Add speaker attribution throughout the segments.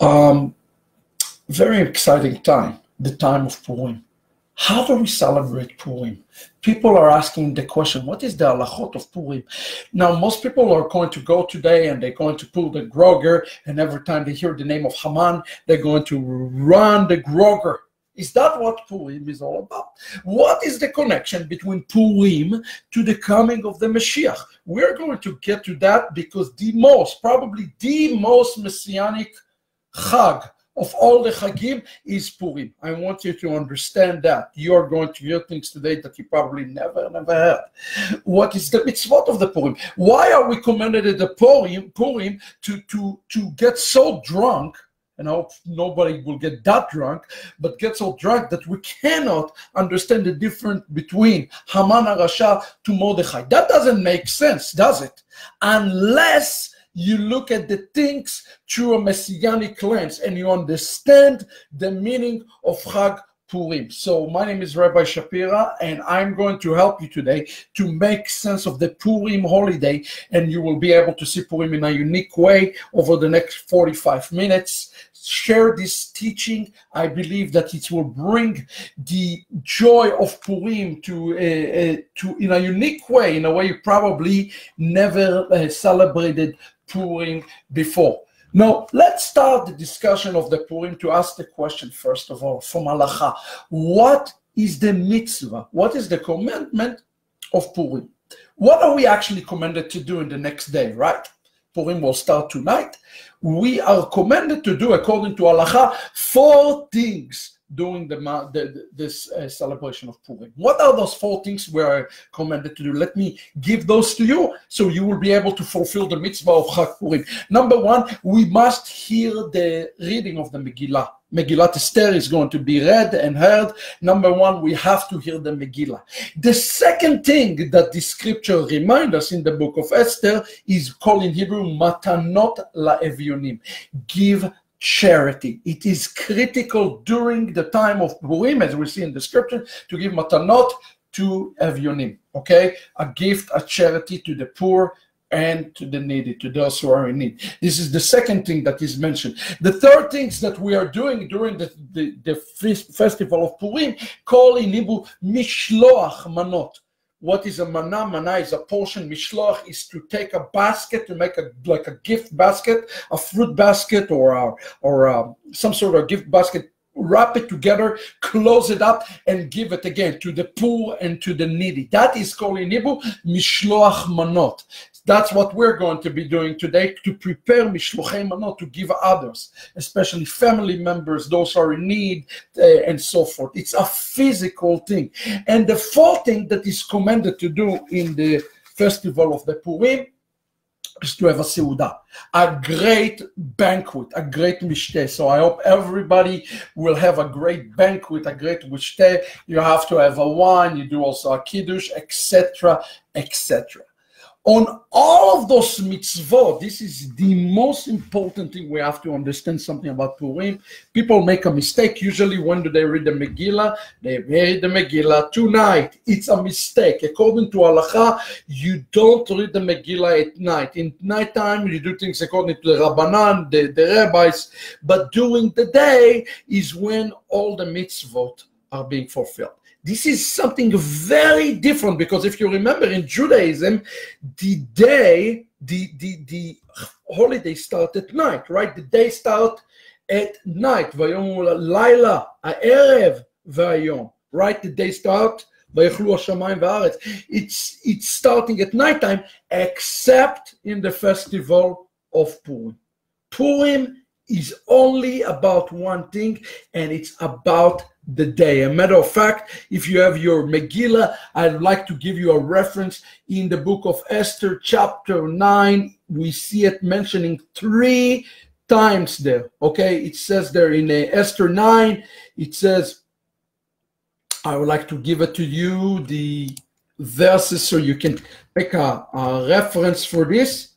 Speaker 1: Um, Very exciting time, the time of Purim. How do we celebrate Purim? People are asking the question, what is the halachot of Purim? Now, most people are going to go today and they're going to pull the groger, and every time they hear the name of Haman, they're going to run the groger. Is that what Purim is all about? What is the connection between Purim to the coming of the Mashiach? We're going to get to that because probably the most messianic Chag of all the Chagim is Purim. I want you to understand that. You're going to hear things today that you probably never heard. What is the mitzvot of the Purim? Why are we commanded at the Purim to get so drunk? And I hope nobody will get that drunk, but get so drunk that we cannot understand the difference between Haman HaRasha to Mordechai. That doesn't make sense, does it? Unless you look at the things through a messianic lens and you understand the meaning of Chag Purim. So my name is Rabbi Shapira, and I'm going to help you today to make sense of the Purim holiday, and you will be able to see Purim in a unique way over the next 45 minutes. Share this teaching. I believe that it will bring the joy of Purim to in a unique way, in a way you probably never celebrated Purim before. Now, let's start the discussion of the Purim to ask the question, first of all, from Halacha. What is the mitzvah? What is the commandment of Purim? What are we actually commanded to do in the next day, right? Purim will start tonight. We are commanded to do, according to Halacha, 4 things during this celebration of Purim. What are those 4 things we are commanded to do? Let me give those to you so you will be able to fulfill the mitzvah of Chag Purim. Number 1, we must hear the reading of the Megillah. Megillat Esther is going to be read and heard. Number 1, we have to hear the Megillah. The second thing that the scripture reminds us in the book of Esther is called in Hebrew Matanot LaEvyonim. Give charity. It is critical during the time of Purim, as we see in the scripture, to give matanot to Evyonim, okay? A gift, a charity to the poor and to the needy, to those who are in need. This is the second thing that is mentioned. The third things that we are doing during the festival of Purim, called in Hebrew Mishloach Manot. What is a mana? Mana is a portion. Mishloach is to take a basket, to make like a gift basket, a fruit basket, or some sort of gift basket. Wrap it together, close it up, and give it again to the poor and to the needy. That is called in Hebrew Mishloach Manot. That's what we're going to be doing today, to prepare Mishlochei Manot to give others, especially family members, those who are in need, and so forth. It's a physical thing. And the 4th thing that is commanded to do in the festival of the Purim is to have a seudah, a great banquet, a great mishteh. So I hope everybody will have a great banquet, a great mishteh. You have to have a wine, you do also a kiddush, etc., etc. On all of those mitzvot, this is the most important thing we have to understand something about Purim. People make a mistake. Usually, when do they read the Megillah? They read the Megillah tonight. It's a mistake. According to Halacha, you don't read the Megillah at night. In nighttime, you do things according to the Rabbanan, the rabbis. But during the day is when all the mitzvot are being fulfilled. This is something very different, because if you remember, in Judaism, the holiday starts at night, right? The day starts at night. Vayom laila, ha'erev vayom, right? The day starts. It's starting at nighttime, except in the festival of Purim. Purim is only about one thing, and it's about the day. A matter of fact, if you have your Megillah, I'd like to give you a reference in the book of Esther, chapter 9. We see it mentioning 3 times there. Okay, it says there in Esther 9, it says, I would like to give it to you, the verses, so you can make a reference for this.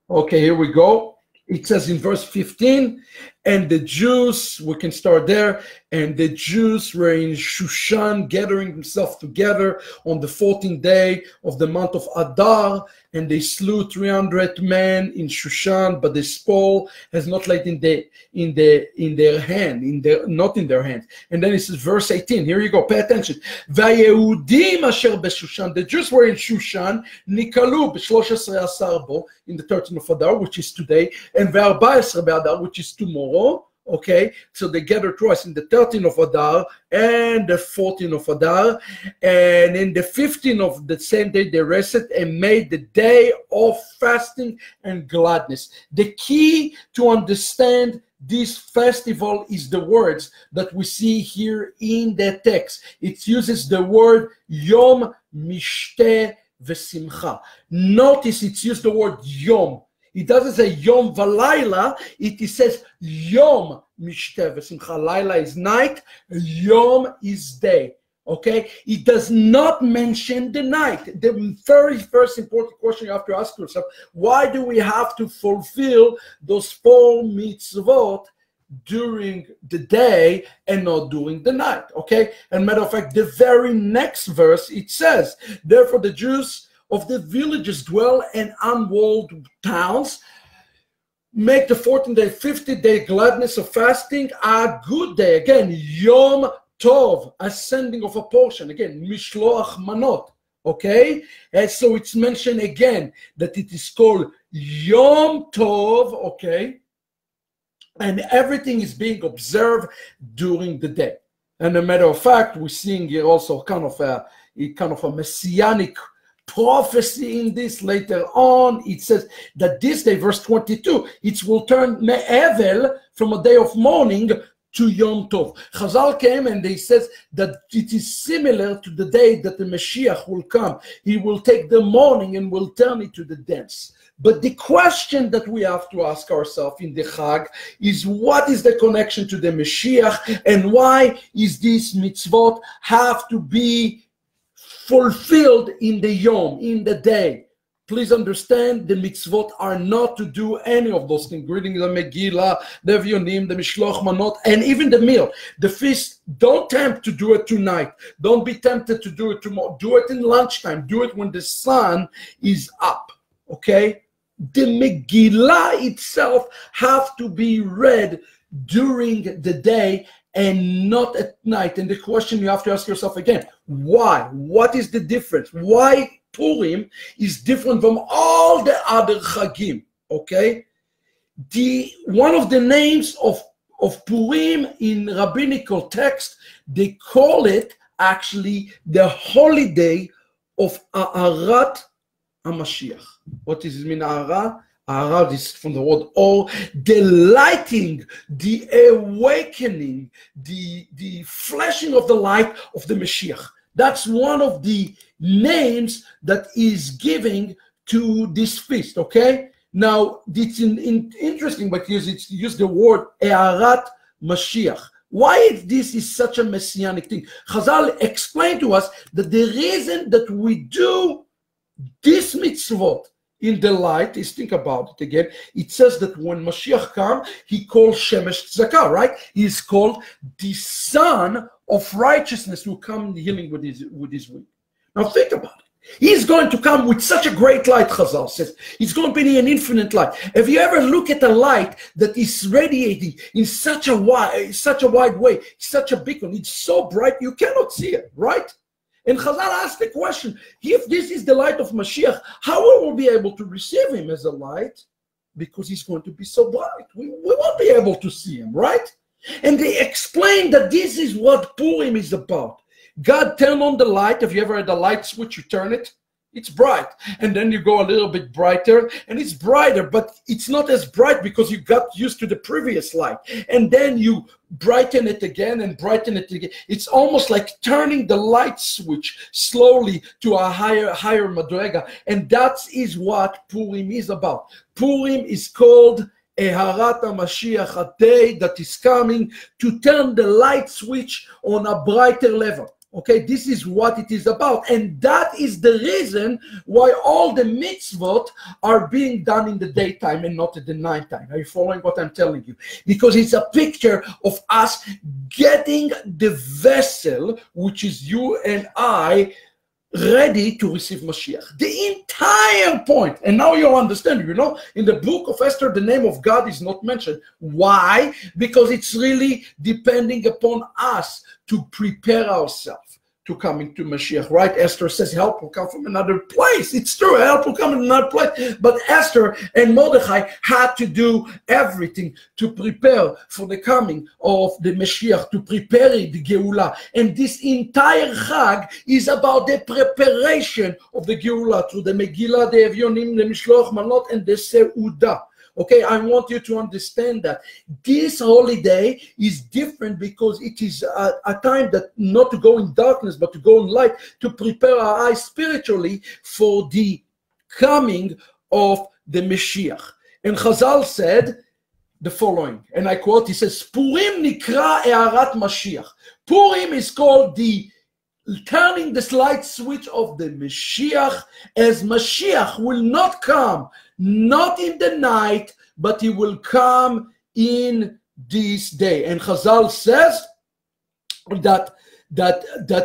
Speaker 1: Okay, here we go. It says in verse 15, And the Jews, we can start there, and the Jews were in Shushan, gathering themselves together on the 14th day of the month of Adar, and they slew 300 men in Shushan, but the spoil has not laid in their hand, not in their hands. And then it says, verse 18. Here you go. Pay attention. Vayehudim asher b'Shushan. The Jews were in Shushan. Nikalu b'Shlosh Asar bo, in the 13th of Adar, which is today, and ve'arba b'Adar, which is tomorrow. Okay, so they gathered twice, in the 13th of Adar and the 14th of Adar, and in the 15th of the same day they rested and made the day of fasting and gladness. The key to understand this festival is the words that we see here in the text. It uses the word Yom Mishteh V'Simcha. Notice it's used the word Yom. It doesn't say Yom Valayla, it says Yom Mishteh V'Simcha. Laila is night, Yom is day. Okay? It does not mention the night. The very first important question you have to ask yourself, why do we have to fulfill those 4 mitzvot during the day and not during the night? Okay? And matter of fact, the very next verse, it says, therefore the Jews of the villages dwell in unwalled towns, make the 14th day, 50th day gladness of fasting a good day. Again, Yom Tov, ascending of a portion. Again, Mishloach Manot. Okay? And so it's mentioned again that it is called Yom Tov. Okay? And everything is being observed during the day. And a matter of fact, we're seeing here also kind of a messianic prophecy in this. Later on, it says that this day, verse 22, it will turn Me'evel, from a day of mourning, to Yom Tov. Chazal came and they says that it is similar to the day that the Mashiach will come. He will take the mourning and will turn it to the dance. But the question that we have to ask ourselves in the Chag is, what is the connection to the Mashiach, and why is this mitzvot have to be fulfilled in the Yom, in the day? Please understand, the mitzvot are not to do any of those things. Reading the Megillah, the Evyonim, the Mishloach Manot, and even the meal. The feast, don't tempt to do it tonight. Don't be tempted to do it tomorrow. Do it in lunchtime. Do it when the sun is up. Okay? The Megillah itself have to be read during the day and not at night. And the question you have to ask yourself again, why? What is the difference? Why Purim is different from all the other Chagim? Okay? One of the names of Purim in rabbinical text, they call it actually the holiday of Ahavat HaMashiach. What does it mean, Ahavat? Ahavat is from the word or, the lighting, the awakening, the flashing of the light of the Mashiach. That's one of the names that is giving to this feast. Okay? Now, it's interesting, but it's use the word Ahavat Mashiach. Why this is such a messianic thing? Chazal explained to us that the reason that we do this mitzvot in the light is, think about it again, it says that when Mashiach comes, he called Shemesh Tzedakah, right? He is called the Son of Righteousness, who come healing with his wing. Now think about it. He's going to come with such a great light, Chazal says. It's going to be an infinite light. Have you ever looked at a light that is radiating in such a wide way, such a big one? It's so bright you cannot see it, right? And Chazal asked the question, if this is the light of Mashiach, how will we be able to receive him as a light? Because he's going to be so bright. We won't be able to see him, right? And they explained that this is what Purim is about. God turned on the light. Have you ever had a light switch? You turn it, it's bright. And then you go a little bit brighter, and it's brighter, but it's not as bright because you got used to the previous light. And then you brighten it again and brighten it again. It's almost like turning the light switch slowly to a higher madrega. And that is what Purim is about. Purim is called Ahavat HaMashiach, a day that is coming to turn the light switch on a brighter level. Okay, this is what it is about. And that is the reason why all the mitzvot are being done in the daytime and not at the nighttime. Are you following what I'm telling you? Because it's a picture of us getting the vessel, which is you and I, ready to receive Mashiach. The entire point. And now you'll understand, you know, in the book of Esther, the name of God is not mentioned. Why? Because it's really depending upon us to prepare ourselves to come into Mashiach, right? Esther says help will come from another place. It's true, help will come in another place. But Esther and Mordechai had to do everything to prepare for the coming of the Mashiach, to prepare the Geulah. And this entire Chag is about the preparation of the Geulah through the Megillah, the Evyonim, the Mishloach Manot, and the Seudah. Okay, I want you to understand that this holiday is different because it is a time that not to go in darkness, but to go in light, to prepare our eyes spiritually for the coming of the Mashiach. And Chazal said the following, and I quote, he says, Purim nikra e'arat Mashiach. Purim is called the turning the light switch of the Mashiach, as Mashiach will not come not in the night, but he will come in this day. And Chazal says that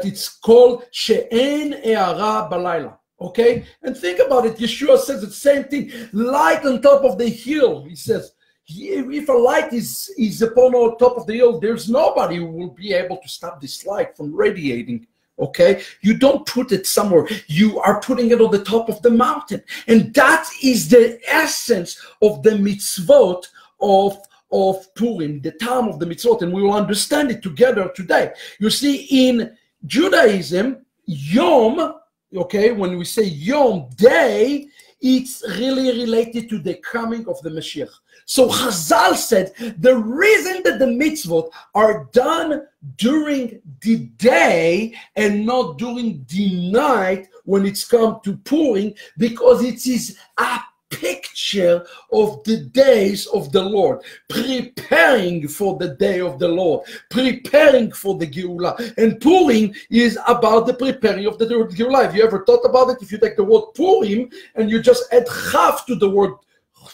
Speaker 1: it's called She'en E'ara Balayla. Okay? And think about it. Yeshua says the same thing. Light on top of the hill. He says, if a light is upon the top of the hill, there's nobody who will be able to stop this light from radiating. Okay, you don't put it somewhere, you are putting it on the top of the mountain. And that is the essence of the mitzvot of Purim, the time of the mitzvot, and we will understand it together today. You see, in Judaism, Yom, okay, when we say Yom, day, it's really related to the coming of the Mashiach. So Chazal said the reason that the mitzvot are done during the day and not during the night when it's come to Purim, because it is a picture of the days of the Lord, preparing for the day of the Lord, preparing for the Geulah. And Purim is about the preparing of the Geulah. Have you ever thought about it? If you take the word Purim and you just add Chav to the word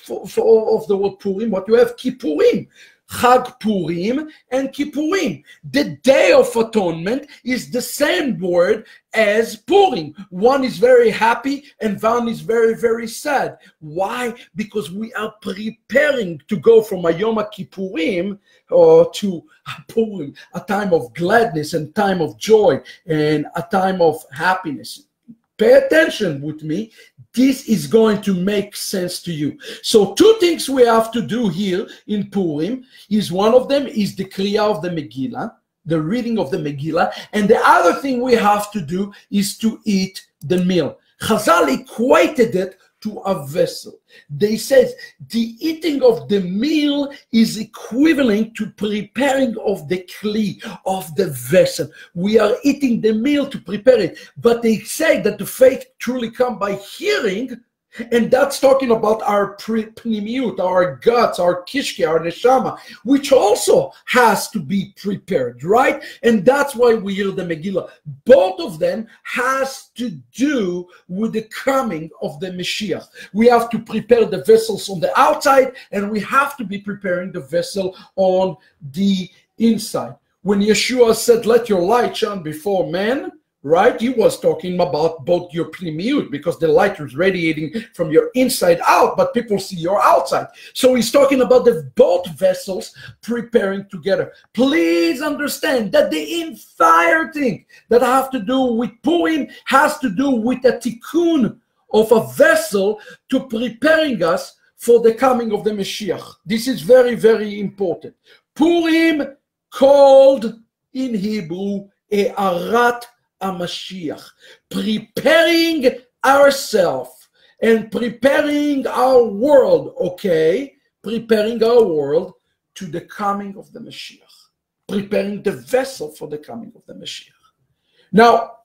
Speaker 1: of the word Purim, what you have? Kippurim. Chag Purim and Kippurim. The Day of Atonement is the same word as Purim. One is very happy and one is very, very sad. Why? Because we are preparing to go from a Yom Kippurim to a Purim, a time of gladness and time of joy and a time of happiness. Pay attention with me. This is going to make sense to you. So two things we have to do here in Purim is, one of them is the Kriya of the Megillah, the reading of the Megillah, and the other thing we have to do is to eat the meal. Chazal equated it to a vessel. They said the eating of the meal is equivalent to preparing of the kli, of the vessel. We are eating the meal to prepare it. But they say that the faith truly comes by hearing, and that's talking about our pnimiut, our guts, our kishke, our neshama, which also has to be prepared, right? And that's why we hear the Megillah. Both of them has to do with the coming of the Mashiach. We have to prepare the vessels on the outside, and we have to be preparing the vessel on the inside. When Yeshua said, let your light shine before men, right? He was talking about both your pnimiut, because the light is radiating from your inside out, but people see your outside. So he's talking about the both vessels preparing together. Please understand that the entire thing that have to do with Purim has to do with a tikkun of a vessel to preparing us for the coming of the Mashiach. This is very, very important. Purim, called in Hebrew E'arat HaMashiach, preparing ourselves and preparing our world, okay? Preparing our world to the coming of the Mashiach, preparing the vessel for the coming of the Mashiach. Now,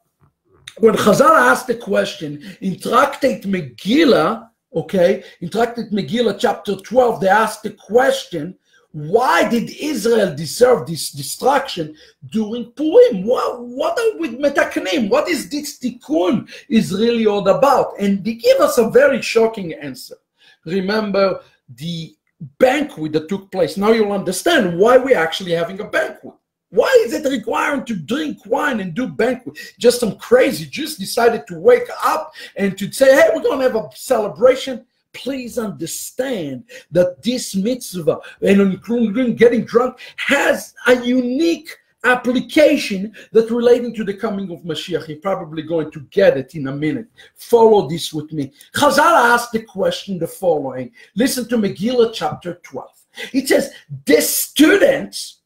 Speaker 1: when Chazal asked the question in Tractate Megillah, okay, in Tractate Megillah chapter 12, they asked the question, Why did Israel deserve this destruction during Purim? What are we metaknim? What is this tikkun is really all about? And they give us a very shocking answer. Remember the banquet that took place. Now you'll understand why we're actually having a banquet. Why is it required to drink wine and do banquet? Just some crazy Jews decided to wake up and to say, hey, we're going to have a celebration. Please understand that this mitzvah, and including getting drunk, has a unique application that's relating to the coming of Mashiach. You're probably going to get it in a minute. Follow this with me. Chazal asked the question the following. Listen to Megillah chapter 12. It says, the students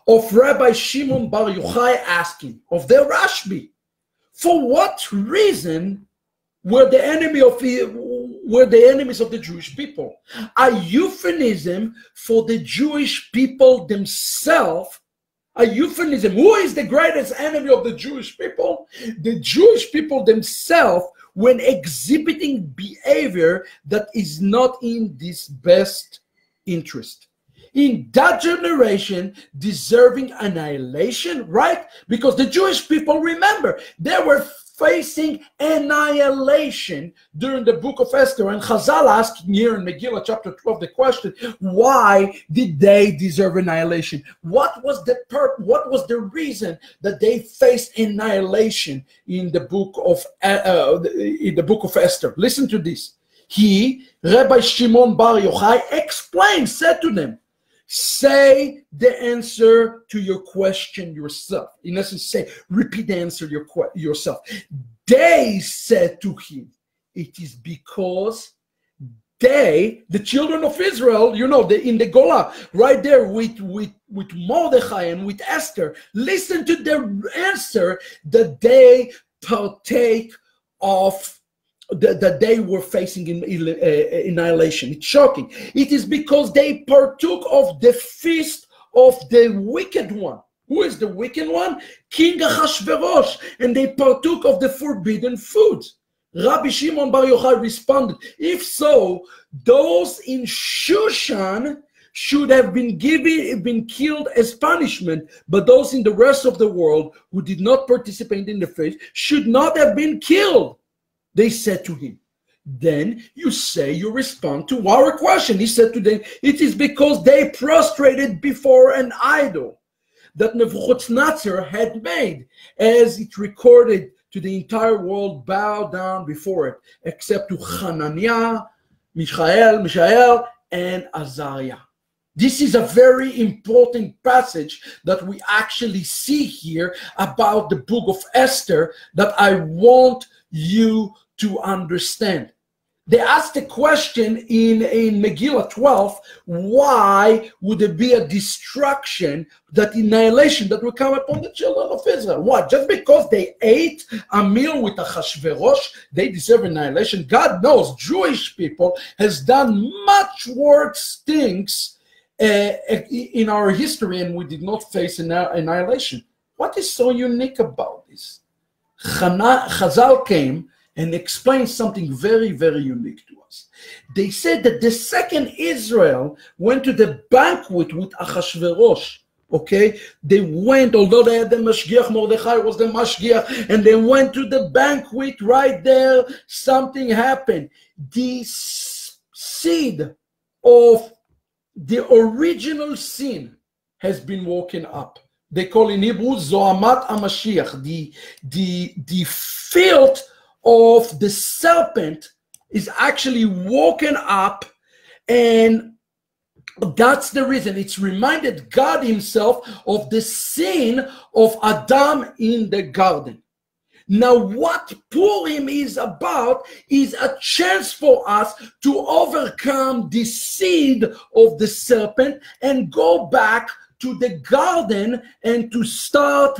Speaker 1: of Rabbi Shimon Bar Yochai asking of their Rashbi, for what reason were the enemies of the Jewish people? A euphemism for the Jewish people themselves. A euphemism. Who is the greatest enemy of the Jewish people? The Jewish people themselves, when exhibiting behavior that is not in this best interest. In that generation, deserving annihilation, right? Because the Jewish people, remember, they were facing annihilation during the book of Esther. And Chazal asking here in Megillah chapter 12 the question, why did they deserve annihilation? What was the reason that they faced annihilation in the book of Esther? Listen to this. Rabbi Shimon Bar Yochai explained, said to them, say the answer to your question yourself. In essence, say, repeat the answer yourself. They said to him, it is because they, the children of Israel, you know, in the Golah, right there with Mordechai and with Esther, listen to their answer that they partake of, that they were facing annihilation. It's shocking. It is because they partook of the feast of the wicked one. Who is the wicked one? King Ahasuerus. And they partook of the forbidden food. Rabbi Shimon Bar Yochai responded, if so, those in Shushan should have been killed as punishment, but those in the rest of the world who did not participate in the feast should not have been killed. They said to him, then you say you respond to our question. He said to them, it is because they prostrated before an idol that Nebuchadnezzar had made, as it recorded to the entire world bowed down before it, except to Hananiah, Mishael, and Azariah. This is a very important passage that we actually see here about the book of Esther that I want you to understand. They asked the question in Megillah 12, why would there be a destruction, that annihilation that will come upon the children of Israel? What? Just because they ate a meal with Ahasuerus, they deserve annihilation? God knows Jewish people has done much worse things in our history, and we did not face annihilation. What is so unique about this? Chazal came and explained something very, very unique to us. They said that the second Israel went to the banquet with Ahasuerus, okay? They went, although they had the Mashgiach, Mordechai was the Mashgiach, and they went to the banquet right there, something happened. The seed of the original sin has been woken up. They call in Hebrew Zoamat HaMashiach, the filth of the serpent is actually woken up, and that's the reason. It's reminded God himself of the sin of Adam in the garden. Now, what Purim is about is a chance for us to overcome the seed of the serpent and go back to the garden and to start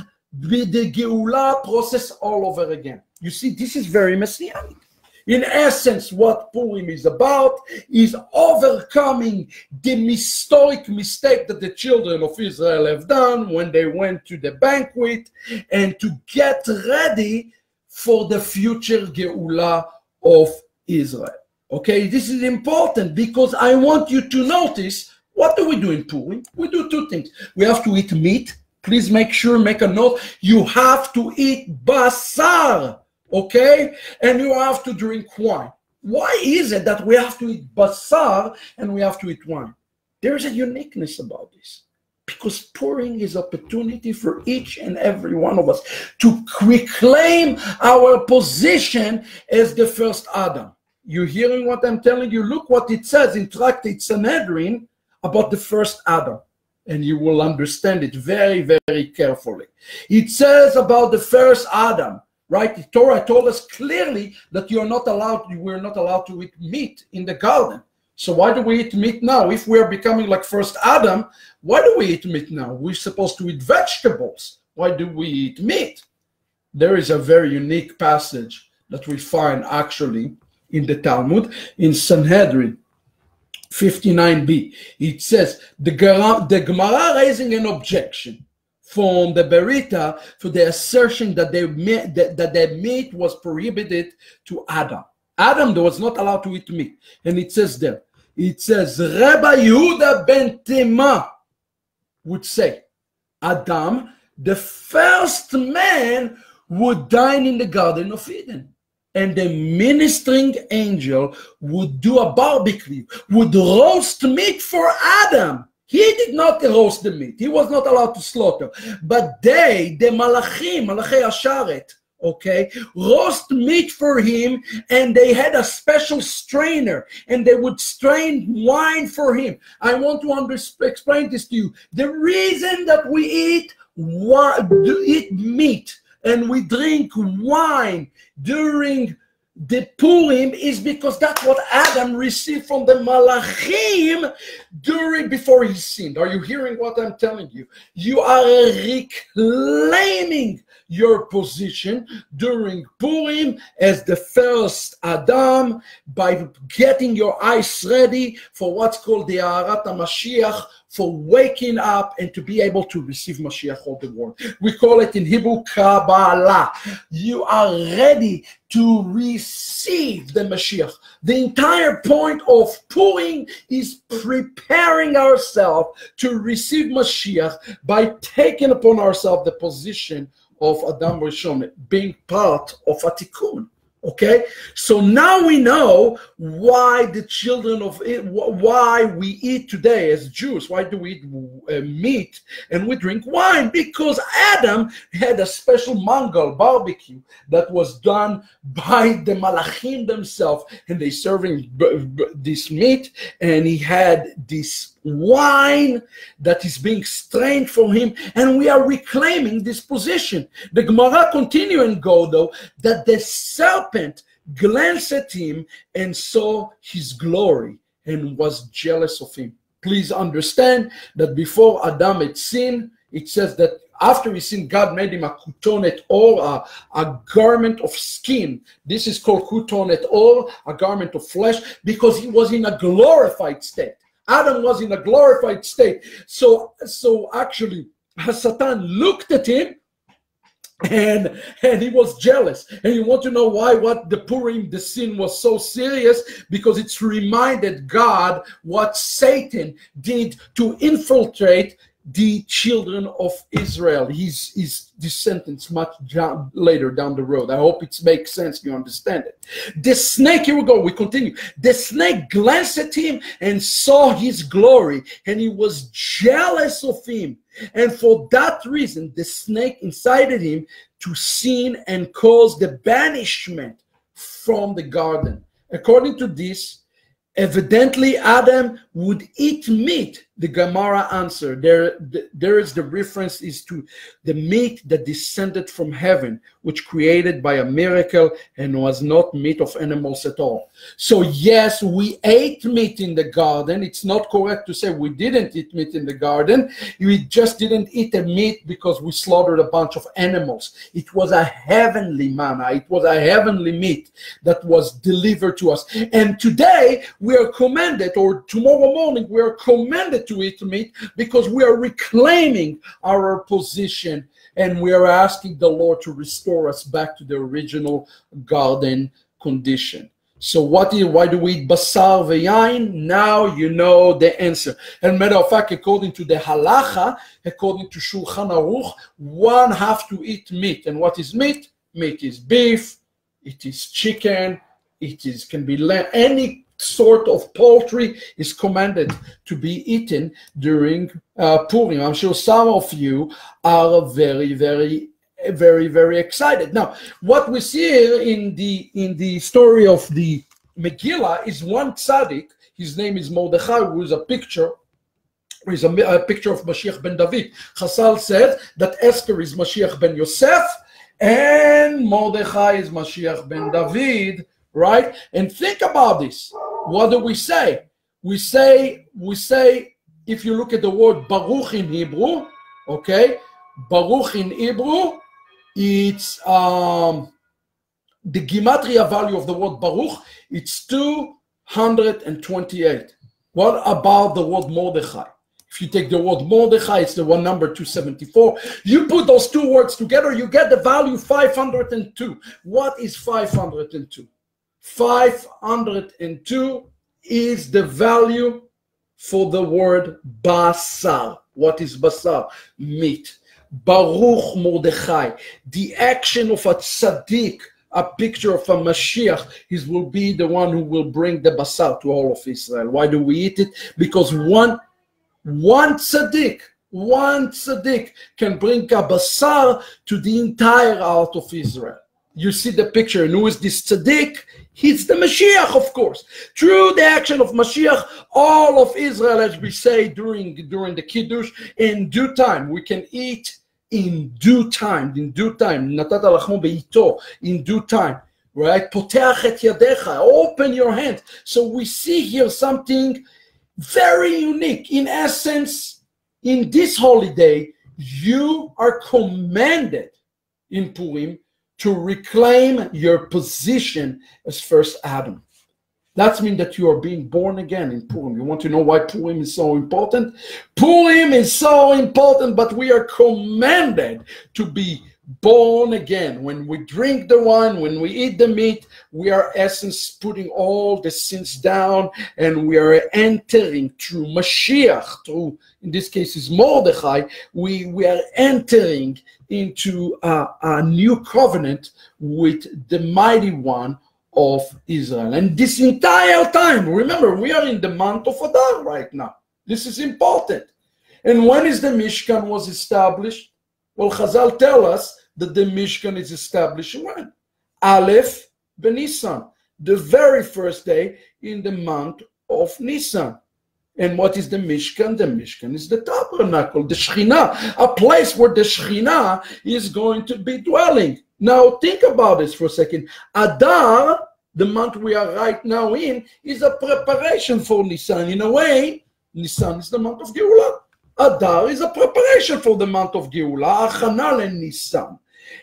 Speaker 1: with the Geulah process all over again. You see, this is very messianic. In essence, what Purim is about is overcoming the historic mistake that the children of Israel have done when they went to the banquet, and to get ready for the future Geulah of Israel. Okay, this is important because I want you to notice What do we do in Purim? We do two things. We have to eat meat. Please make sure, make a note, you have to eat basar, okay? And you have to drink wine. Why is it that we have to eat basar and we have to eat wine? There's a uniqueness about this. Because Purim is opportunity for each and every one of us to reclaim our position as the first Adam. You hearing what I'm telling you? Look what it says in Tractate Sanhedrin about the first Adam. And you will understand it very, very carefully. It says about the first Adam, right? The Torah told us clearly that we're not allowed to eat meat in the garden. So why do we eat meat now? If we're becoming like first Adam, why do we eat meat now? We're supposed to eat vegetables. Why do we eat meat? There is a very unique passage that we find actually in the Talmud, in Sanhedrin 59b. It says, the Gemara raising an objection from the Berita for the assertion that their meat was prohibited to Adam. Adam was not allowed to eat meat. And it says there, it says, Rabbi Yehuda ben Tema would say, Adam, the first man, would dine in the Garden of Eden. And the ministering angel would do a barbecue, would roast meat for Adam. He did not roast the meat. He was not allowed to slaughter. But they, the Malachim, Malachei Asharet, okay, roast meat for him, and they had a special strainer, and they would strain wine for him. I want to explain this to you. The reason that we eat meat and we drink wine during the Purim is because that's what Adam received from the Malachim before he sinned. Are you hearing what I'm telling you? You are reclaiming your position during Purim as the first Adam by getting your eyes ready for what's called the Ahavat MaShiach, for waking up and to be able to receive Mashiach of the world. We call it in Hebrew Kabbalah. You are ready to receive the Mashiach. The entire point of Purim is preparing ourselves to receive Mashiach by taking upon ourselves the position of Adam Rishon, being part of a tikkun. Okay, so now we know why the children of it, why we eat today as Jews. Why do we eat meat and we drink wine? Because Adam had a special mangal barbecue that was done by the Malachim themselves, and they serving this meat, and he had this wine that is being strained from him, and we are reclaiming this position. The Gemara continue and go though that the serpent glanced at him and saw his glory and was jealous of him. Please understand that before Adam had sinned, it says that after he sinned, God made him a kutonet or a garment of skin. This is called kutonet or a garment of flesh, because he was in a glorified state. Adam was in a glorified state. So actually, Satan looked at him and he was jealous. And you want to know why? What the Purim, the sin was so serious? Because it's reminded God what Satan did to infiltrate the children of Israel, his descendants, much later down the road. I hope it makes sense, you understand it. The snake, here we go, we continue. The snake glanced at him and saw his glory, and he was jealous of him. And for that reason, the snake incited him to sin and cause the banishment from the garden. According to this, evidently Adam would eat meat. The Gemara answer there is the reference is to the meat that descended from heaven, which created by a miracle and was not meat of animals at all. So yes, we ate meat in the garden. It's not correct to say we didn't eat meat in the garden. We just didn't eat the meat because we slaughtered a bunch of animals. It was a heavenly manna. It was a heavenly meat that was delivered to us. And today we are commanded, or tomorrow morning we are commanded to eat meat, because we are reclaiming our position and we are asking the Lord to restore us back to the original garden condition. So why do we eat basar v'yain? Now you know the answer. And matter of fact, according to the halacha, according to Shulchan Aruch, one have to eat meat. And what is meat? Meat is beef, it is chicken, can be lamb, any sort of poultry is commanded to be eaten during Purim. I'm sure some of you are very, very excited. Now, what we see here in the story of the Megillah is one tzaddik. His name is Mordechai, who is a picture. Is a picture of Mashiach ben David. Chazal said that Esther is Mashiach ben Yosef, and Mordechai is Mashiach ben David. Right? And think about this. What do we say? We say, if you look at the word Baruch in Hebrew, okay, Baruch in Hebrew, it's the gematria value of the word Baruch, it's 228. What about the word Mordechai? If you take the word Mordechai, it's the one number 274. You put those two words together, you get the value 502. What is 502? 502 is the value for the word basar. What is basar? Meat. Baruch Mordechai. The action of a tzaddik, a picture of a Mashiach, will be the one who will bring the basar to all of Israel. Why do we eat it? Because one tzaddik can bring a basar to the entire out of Israel. You see the picture, and who is this tzaddik? He's the Mashiach, of course. Through the action of Mashiach, all of Israel, as we say during the Kiddush, in due time, we can eat in due time, Natat lachmo beito, in due time, right? Poteach et yadecha, open your hand. So we see here something very unique. In essence, in this holiday, you are commanded in Purim to reclaim your position as first Adam. That means that you are being born again in Purim. You want to know why Purim is so important? Purim is so important, but we are commanded to be born again. When we drink the wine, when we eat the meat, we are essence putting all the sins down, and we are entering through Mashiach, through, in this case is Mordechai, we are entering into a new covenant with the mighty one of Israel. And this entire time, remember, we are in the month of Adar right now. This is important. And when is the Mishkan was established? Well, Chazal tell us that the Mishkan is established when? Aleph Benisan, the very first day in the month of Nisan. And what is the Mishkan? The Mishkan is the tabernacle, the Shekhinah, a place where the Shekhinah is going to be dwelling. Now think about this for a second. Adar, the month we are right now in, is a preparation for Nisan. In a way, Nisan is the month of Geulah. Adar is a preparation for the month of Geulah, Achana leNisan.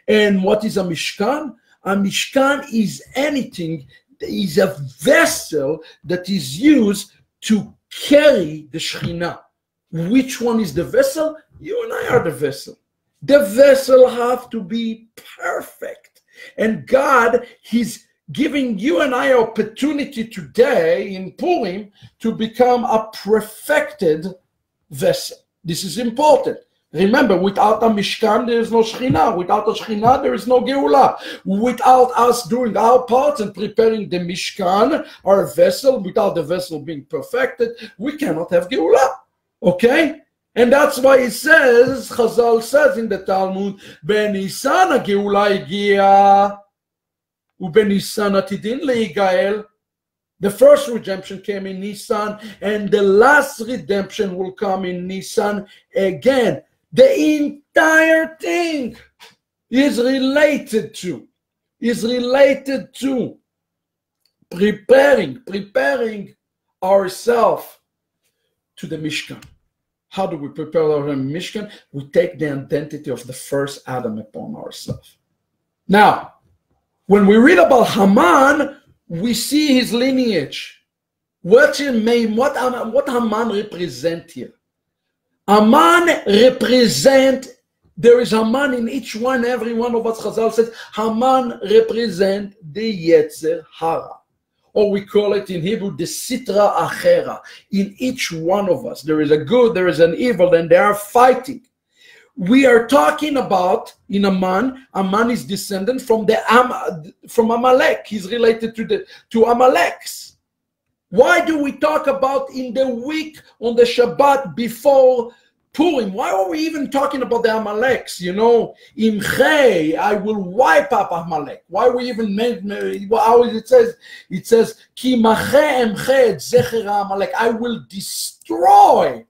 Speaker 1: And what is a Mishkan? A Mishkan is anything, is a vessel that is used to carry the Shekhinah. Which one is the vessel? You and I are the vessel. The vessel have to be perfect. And God, He's giving you and I opportunity today in Purim to become a perfected vessel. This is important. Remember, without a Mishkan, there is no Shekhinah. Without a Shekhinah, there is no Geulah. Without us doing our parts and preparing the Mishkan, our vessel, without the vessel being perfected, we cannot have Geulah. Okay? And that's why it says, Chazal says in the Talmud, Benisan ha-Geulah higia, uBenisan atidin leigael. The first redemption came in Nisan, and the last redemption will come in Nisan again. The entire thing is related to preparing ourselves to the Mishkan. How do we prepare our Mishkan? We take the identity of the first Adam upon ourselves. Now, when we read about Haman, we see his lineage. What Haman represent here? Haman represent, there is Haman in each one, every one of us. Chazal says, Haman represent the Yetzer Hara. or we call it in Hebrew the Sitra Achera. In each one of us, there is a good, there is an evil, and they are fighting. We are talking about in Amman. Amman is descendant from from Amalek. He's related to Amaleks. Why do we talk about in the week on the Shabbat before Purim? Why are we even talking about the Amaleks? You know, Imchei, I will wipe up Amalek. Why we even how it says? It says, Ki mache emche zecher Amalek. I will destroy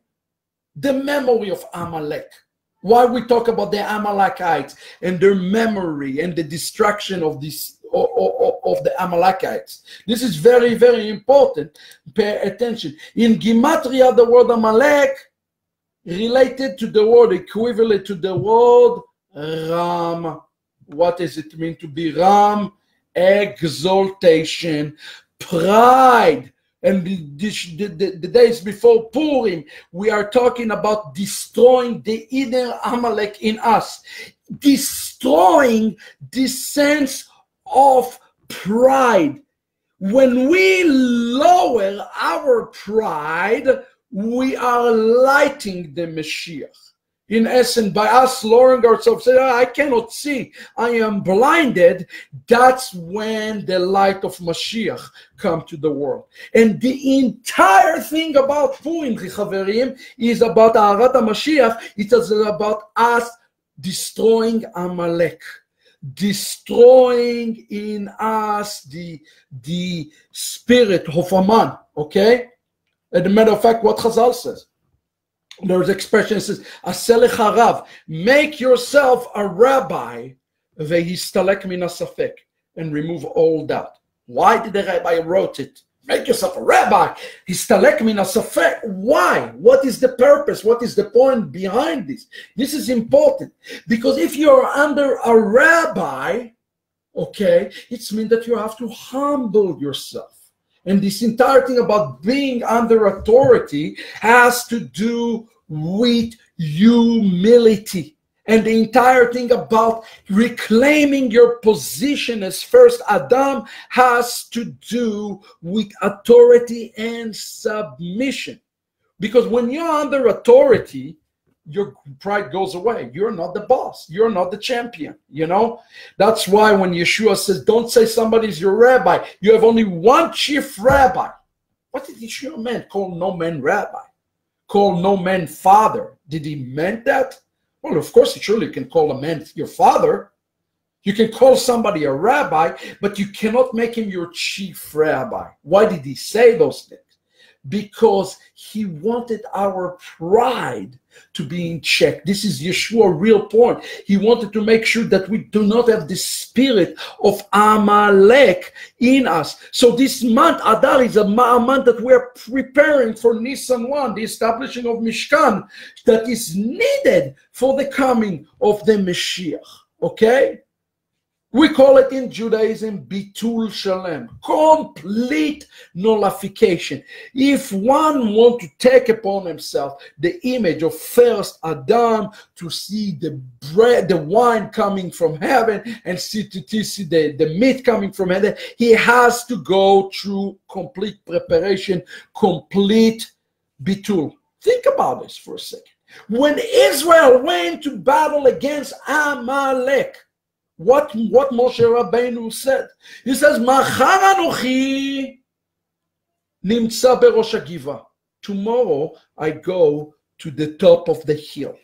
Speaker 1: the memory of Amalek. Why we talk about the Amalekites and their memory and the destruction of this of the Amalekites. This is very, very important. Pay attention. In Gematria, the word Amalek related to the word equivalent to the word Ram. What does it mean to be Ram? Exaltation, pride. And the days before Purim, we are talking about destroying the inner Amalek in us, destroying this sense of pride. When we lower our pride, we are lighting the Mashiach. In essence, by us lowering ourselves, saying, I cannot see, I am blinded, that's when the light of Mashiach comes to the world. And the entire thing about Purim, Chaverim, is about Ahavat Mashiach. It is about us destroying Amalek, destroying in us the spirit of Aman, okay? As a matter of fact, what Chazal says, there's expression that says, Aselech harav, make yourself a rabbi, vehistalek min hasafek, and remove all doubt. Why did the rabbi wrote it? Make yourself a rabbi, histalek min hasafek. Why? What is the purpose? What is the point behind this? This is important, because if you're under a rabbi, okay, it means that you have to humble yourself. And this entire thing about being under authority has to do with humility. And the entire thing about reclaiming your position as first Adam has to do with authority and submission. Because when you're under authority, your pride goes away. You're not the boss. You're not the champion, you know? That's why when Yeshua says, don't say somebody's your rabbi. You have only one chief rabbi. What did Yeshua mean? Call no man rabbi. Call no man father. Did he mean that? Well, of course, surely you can call a man your father. You can call somebody a rabbi, but you cannot make him your chief rabbi. Why did he say those things? Because he wanted our pride to be in check. This is Yeshua's real point. He wanted to make sure that we do not have the spirit of Amalek in us. So this month, Adar, is a month that we are preparing for Nisan 1, the establishing of Mishkan, that is needed for the coming of the Mashiach. Okay? We call it in Judaism bitul shalem, complete nullification. If one wants to take upon himself the image of first Adam, to see the bread, the wine coming from heaven, and see the meat coming from heaven, he has to go through complete preparation, complete bitul. Think about this for a second. When Israel went to battle against Amalek, what Moshe Rabbeinu said? He says, Machar anochi nimtza berosh hagiva. Tomorrow I go to the top of the hill.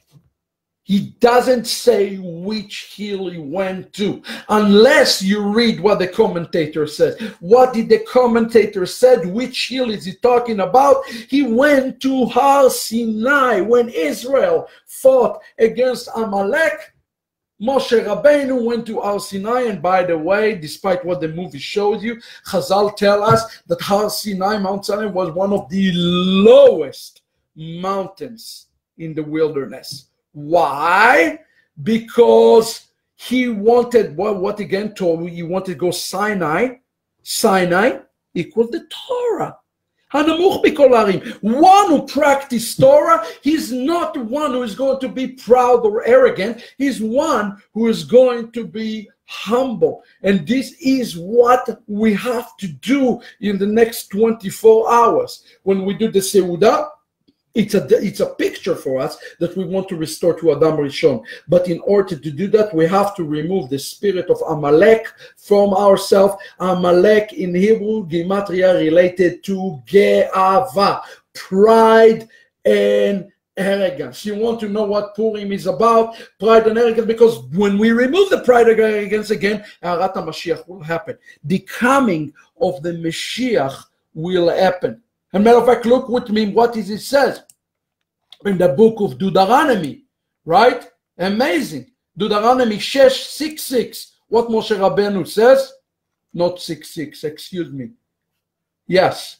Speaker 1: He doesn't say which hill he went to, unless you read what the commentator says. What did the commentator said? Which hill is he talking about? He went to Har Sinai when Israel fought against Amalek. Moshe Rabbeinu went to Har Sinai, and by the way, despite what the movie shows you, Chazal tell us that Har Sinai, Mount Sinai, was one of the lowest mountains in the wilderness. Why? Because he wanted, what again told me, he wanted to go Sinai. Sinai equals the Torah. One who practices Torah, he's not one who is going to be proud or arrogant. He's one who is going to be humble. And this is what we have to do in the next 24 hours. When we do the Seudah, it's a picture for us that we want to restore to Adam Rishon. But in order to do that, we have to remove the spirit of Amalek from ourselves. Amalek in Hebrew, Gematria, related to Ge'ava, pride and arrogance. You want to know what Purim is about? Pride and arrogance, because when we remove the pride and arrogance again, Ahavat MaShiach will happen. The coming of the Mashiach will happen. As a matter of fact, look with me what it says in the book of Deuteronomy, right? Amazing. Deuteronomy 6:6. What Moshe Rabbeinu says? Not 6:6, excuse me. Yes.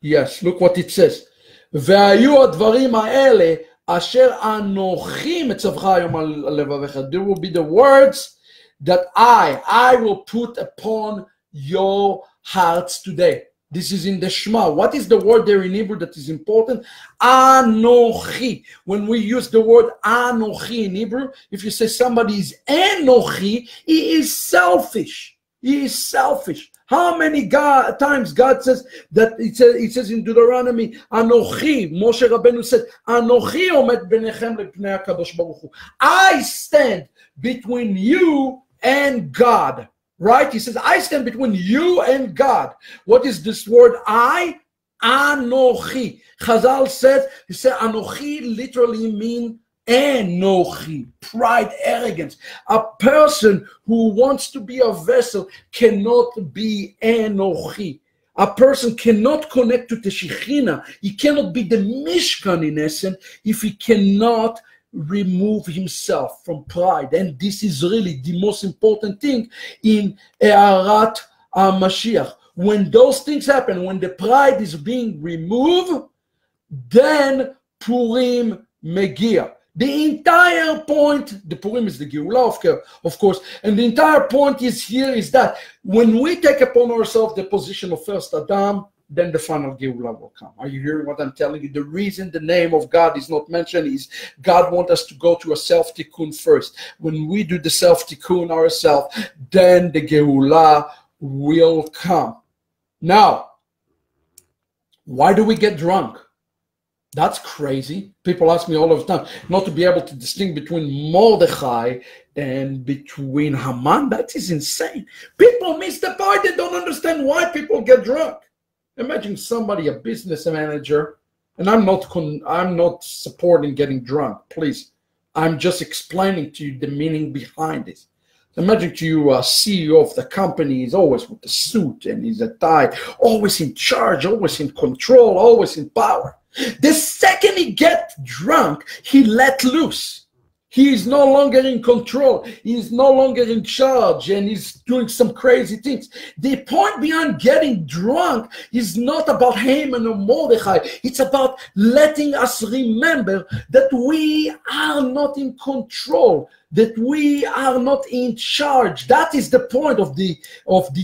Speaker 1: Yes, look what it says. והיו הדברים האלה אשר אנוכי מצווך היום על לבביך. There will be the words that I will put upon your hearts today. This is in the Shema. What is the word there in Hebrew that is important? Anochi. When we use the word Anochi in Hebrew, if you say somebody is Anochi, he is selfish. He is selfish. How many times God says that? It says in Deuteronomy, Anochi, Moshe Rabbeinu said, Anochi omed benechem lepnei HaKadosh Baruch Hu. I stand between you and God. Right? He says, I stand between you and God. What is this word I? Anochi. Chazal said, he said, Anochi literally means Enochi, pride, arrogance. A person who wants to be a vessel cannot be Enochi. A person cannot connect to the Shekhinah. He cannot be the Mishkan in essence if he cannot remove himself from pride. And this is really the most important thing in Ahavat MaShiach. When those things happen, when the pride is being removed, then Purim Megia. The entire point, the Purim is the Geulah, of course, and the entire point is here is that when we take upon ourselves the position of first Adam, then the final Geulah will come. Are you hearing what I'm telling you? The reason the name of God is not mentioned is God wants us to go to a self-tikkun first. When we do the self-tikkun ourselves, then the Geulah will come. Now, why do we get drunk? That's crazy. People ask me all of the time not to be able to distinguish between Mordechai and between Haman. That is insane. People miss the point. They don't understand why people get drunk. Imagine somebody, a business manager, and I'm not supporting getting drunk, please. I'm just explaining to you the meaning behind this. Imagine to you a CEO of the company is always with a suit and he's a tie, always in charge, always in control, always in power. The second he gets drunk, he let loose. He is no longer in control. He is no longer in charge and he's doing some crazy things. The point behind getting drunk is not about Haman or Mordechai. It's about letting us remember that we are not in control, that we are not in charge. That is the point of the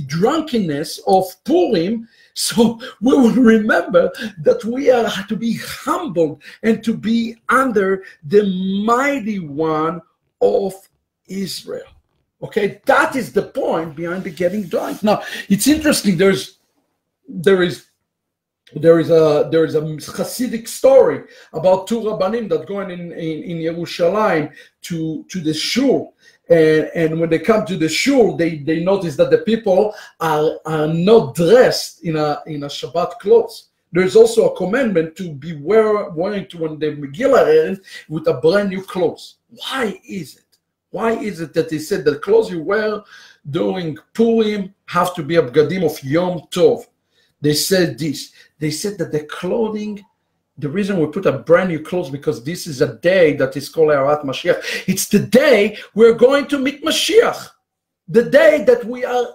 Speaker 1: drunkenness of Purim. So we will remember that we are to be humbled and to be under the mighty one of Israel. Okay, that is the point behind the getting drunk. Now, it's interesting. There is a Hasidic story about two Rabbanim that going in Yerushalayim to the shul. And when they come to the shul, they notice that the people are not dressed in a Shabbat clothes. There's also a commandment to be wearing to when the Megillah ends with a brand new clothes. Why is it? Why is it that they said the clothes you wear during Purim have to be a bgadim of Yom Tov? They said this. They said that the clothing, the reason we put a brand new clothes because this is a day that is called Ahavat MaShiach. It's the day we're going to meet Mashiach. The day that we are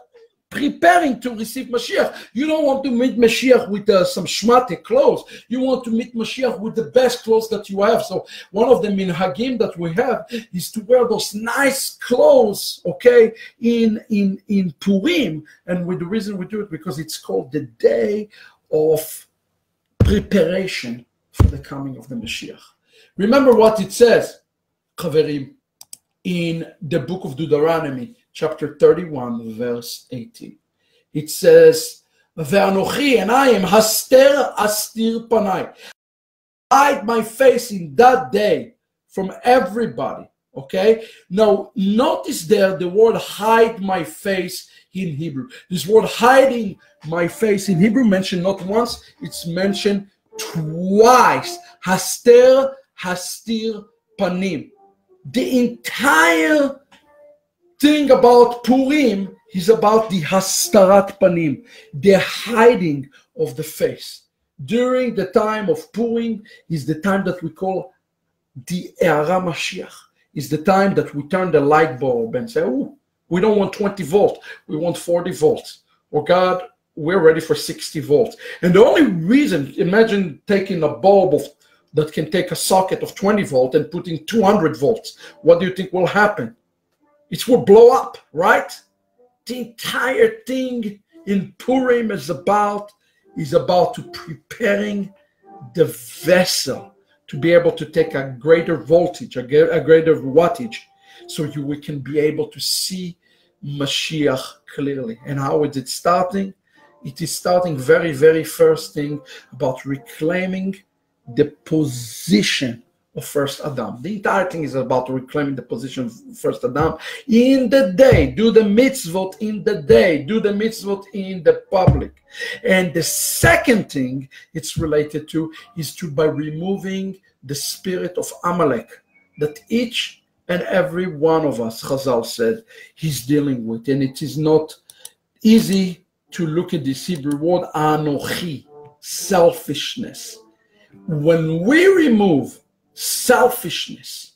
Speaker 1: preparing to receive Mashiach. You don't want to meet Mashiach with some schmatic clothes. You want to meet Mashiach with the best clothes that you have. So one of the minhagim that we have is to wear those nice clothes, okay, in Purim. And the reason we do it because it's called the day of preparation for the coming of the Mashiach. Remember what it says, Chaverim, in the book of Deuteronomy, chapter 31, verse 18. It says, Ve'anochi, and I am haster astir panai. Hide my face in that day from everybody. Okay? Now, notice there the word hide my face in Hebrew. This word hiding my face in Hebrew mentioned not once, it's mentioned twice. Haster, hastir, panim. The entire thing about Purim is about the hastarat panim, the hiding of the face. During the time of Purim is the time that we call the Era Mashiach. Is the time that we turn the light bulb and say, oh, we don't want 20 volts, we want 40 volts. Or God, we're ready for 60 volts. And the only reason, imagine taking a bulb that can take a socket of 20 volts and putting 200 volts. What do you think will happen? It will blow up, right? The entire thing in Purim is about to preparing the vessel to be able to take a greater voltage, a greater wattage, so we can be able to see Mashiach clearly. And how is it starting? It is starting very, very first thing about reclaiming the position of first Adam. The entire thing is about reclaiming the position of first Adam in the day. Do the mitzvot in the day. Do the mitzvot in the public. And the second thing it's related to is by removing the spirit of Amalek that each and every one of us, Chazal said, he's dealing with. And it is not easy to look at this Hebrew word, anochi, selfishness. When we remove selfishness,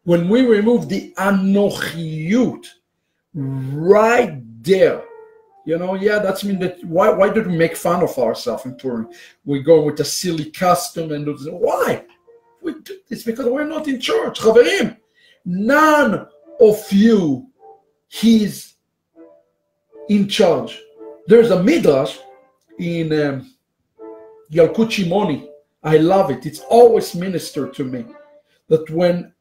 Speaker 1: when we remove the anochiyut right there, you know, yeah, that's mean that why do we make fun of ourselves in Purim? We go with a silly costume and why? It's because we're not in church. Chaverim, none of you is in charge. There's a midrash in Yalkut Shimoni. I love it. It's always ministered to me that when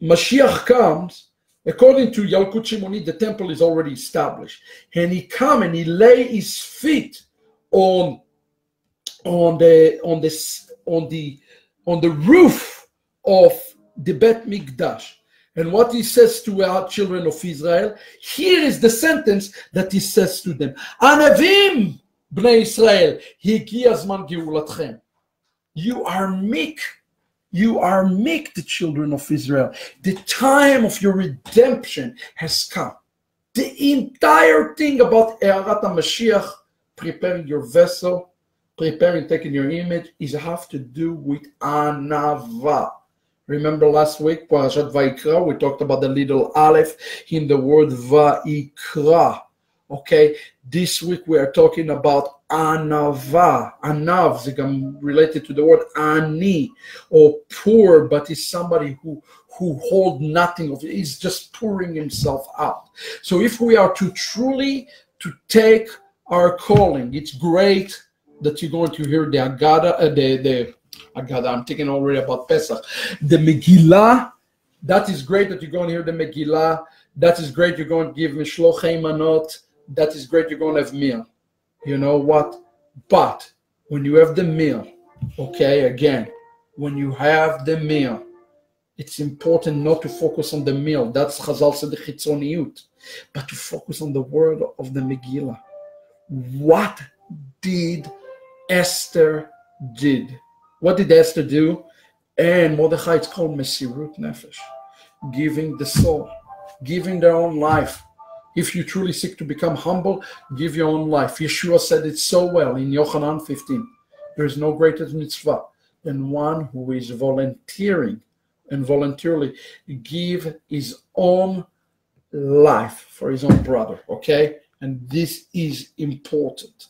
Speaker 1: Mashiach comes, according to Yalkut Shimoni, the temple is already established, and he come and he lay his feet on the roof of the Bet Mikdash. And what he says to our children of Israel, here is the sentence that he says to them: Anavim bnei Israel, higi azman geulatchem. You are meek. You are meek, the children of Israel. The time of your redemption has come. The entire thing about Ehavat HaMashiach, preparing your vessel, preparing, taking your image, is have to do with anava. Remember last week, Parashat Vayikra, we talked about the little aleph in the word Vayikra. Okay, this week we are talking about anava. Anav is related to the word ani, or poor, but is somebody who hold nothing of it. He's just pouring himself out. So if we are to truly to take our calling, it's great that you're going to hear the Agada, the Agada. I'm thinking already about Pesach. The Megillah. That is great that you're going to hear the Megillah. That is great. You're going to give Mishlochei Manot. That is great. You're going to have meal. You know what? But when you have the meal, okay, again, when you have the meal, it's important not to focus on the meal. That's Chazal said the chitzoniyut, but to focus on the word of the Megillah. What did Esther did? What did Esther do? And Mordechai, it's called Mesirut Nefesh, giving the soul, giving their own life. If you truly seek to become humble, give your own life. Yeshua said it so well in Yochanan 15. There is no greater mitzvah than one who is volunteering and voluntarily give his own life for his own brother, okay? And this is important.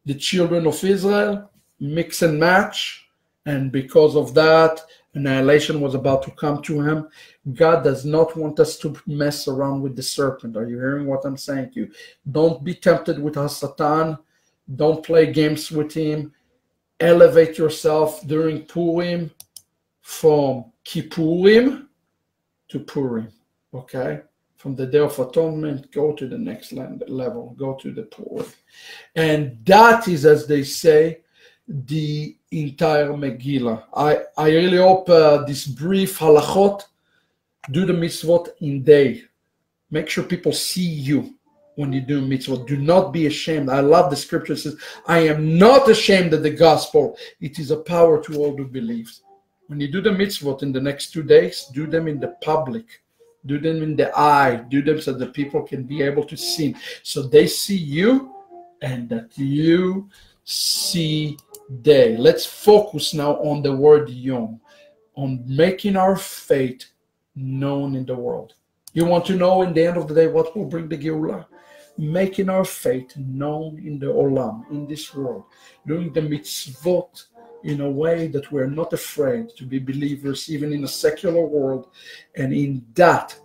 Speaker 1: The children of Israel mix and match, and because of that, annihilation was about to come to him. God does not want us to mess around with the serpent. Are you hearing what I'm saying to you? Don't be tempted with Satan. Don't play games with him. Elevate yourself during Purim from Kippurim to Purim, okay? From the Day of Atonement, go to the next level, go to the Purim. And that is, as they say, the entire Megillah. I really hope this brief halachot, do the mitzvot in day. Make sure people see you when you do mitzvot. Do not be ashamed. I love the scripture. It says, I am not ashamed of the gospel. It is a power to all who believes. When you do the mitzvot in the next 2 days, do them in the public. Do them in the eye. Do them so that people can be able to see. So they see you and that you see they. Let's focus now on the word Yom, on making our faith known in the world. You want to know in the end of the day what will bring the Geulah? Making our faith known in the Olam, in this world. Doing the mitzvot in a way that we're not afraid to be believers, even in a secular world. And in that,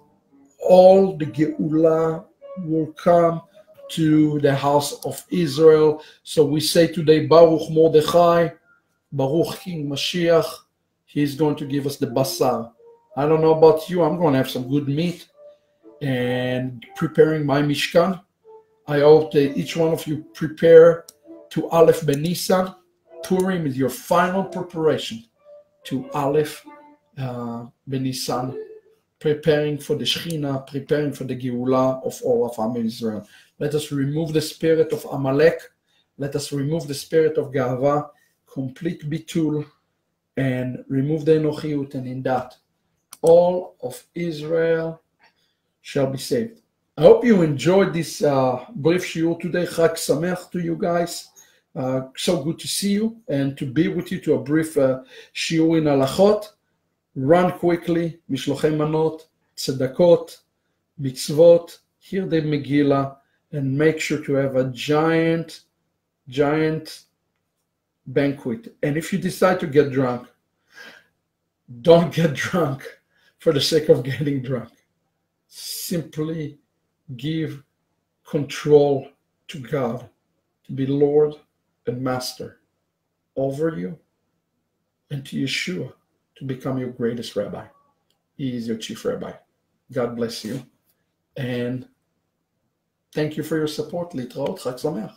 Speaker 1: all the Geulah will come to the house of Israel. So we say today, Baruch Mordechai, Baruch King Mashiach. He's going to give us the basar. I don't know about you, I'm going to have some good meat and preparing my Mishkan. I hope that each one of you prepare to Aleph Ben Nisan. Purim is your final preparation to Aleph Ben Nisan, preparing for the Shechina, preparing for the Geulah of all of Ammi Israel. Let us remove the spirit of Amalek. Let us remove the spirit of Ga'ava, complete bitul, and remove the Enochiyut, and in that, all of Israel shall be saved. I hope you enjoyed this brief shiur today. Chag Sameach to you guys. So good to see you and to be with you to a brief shiur in halachot. Run quickly, mishlochei manot, tzedakot, mitzvot, hear the Megillah, and make sure to have a giant banquet. And if you decide to get drunk, don't get drunk for the sake of getting drunk. Simply give control to God, to be Lord and Master over you, and to Yeshua to become your greatest rabbi. He is your chief rabbi. God bless you. And thank you for your support. Litraot, Chag Sameach.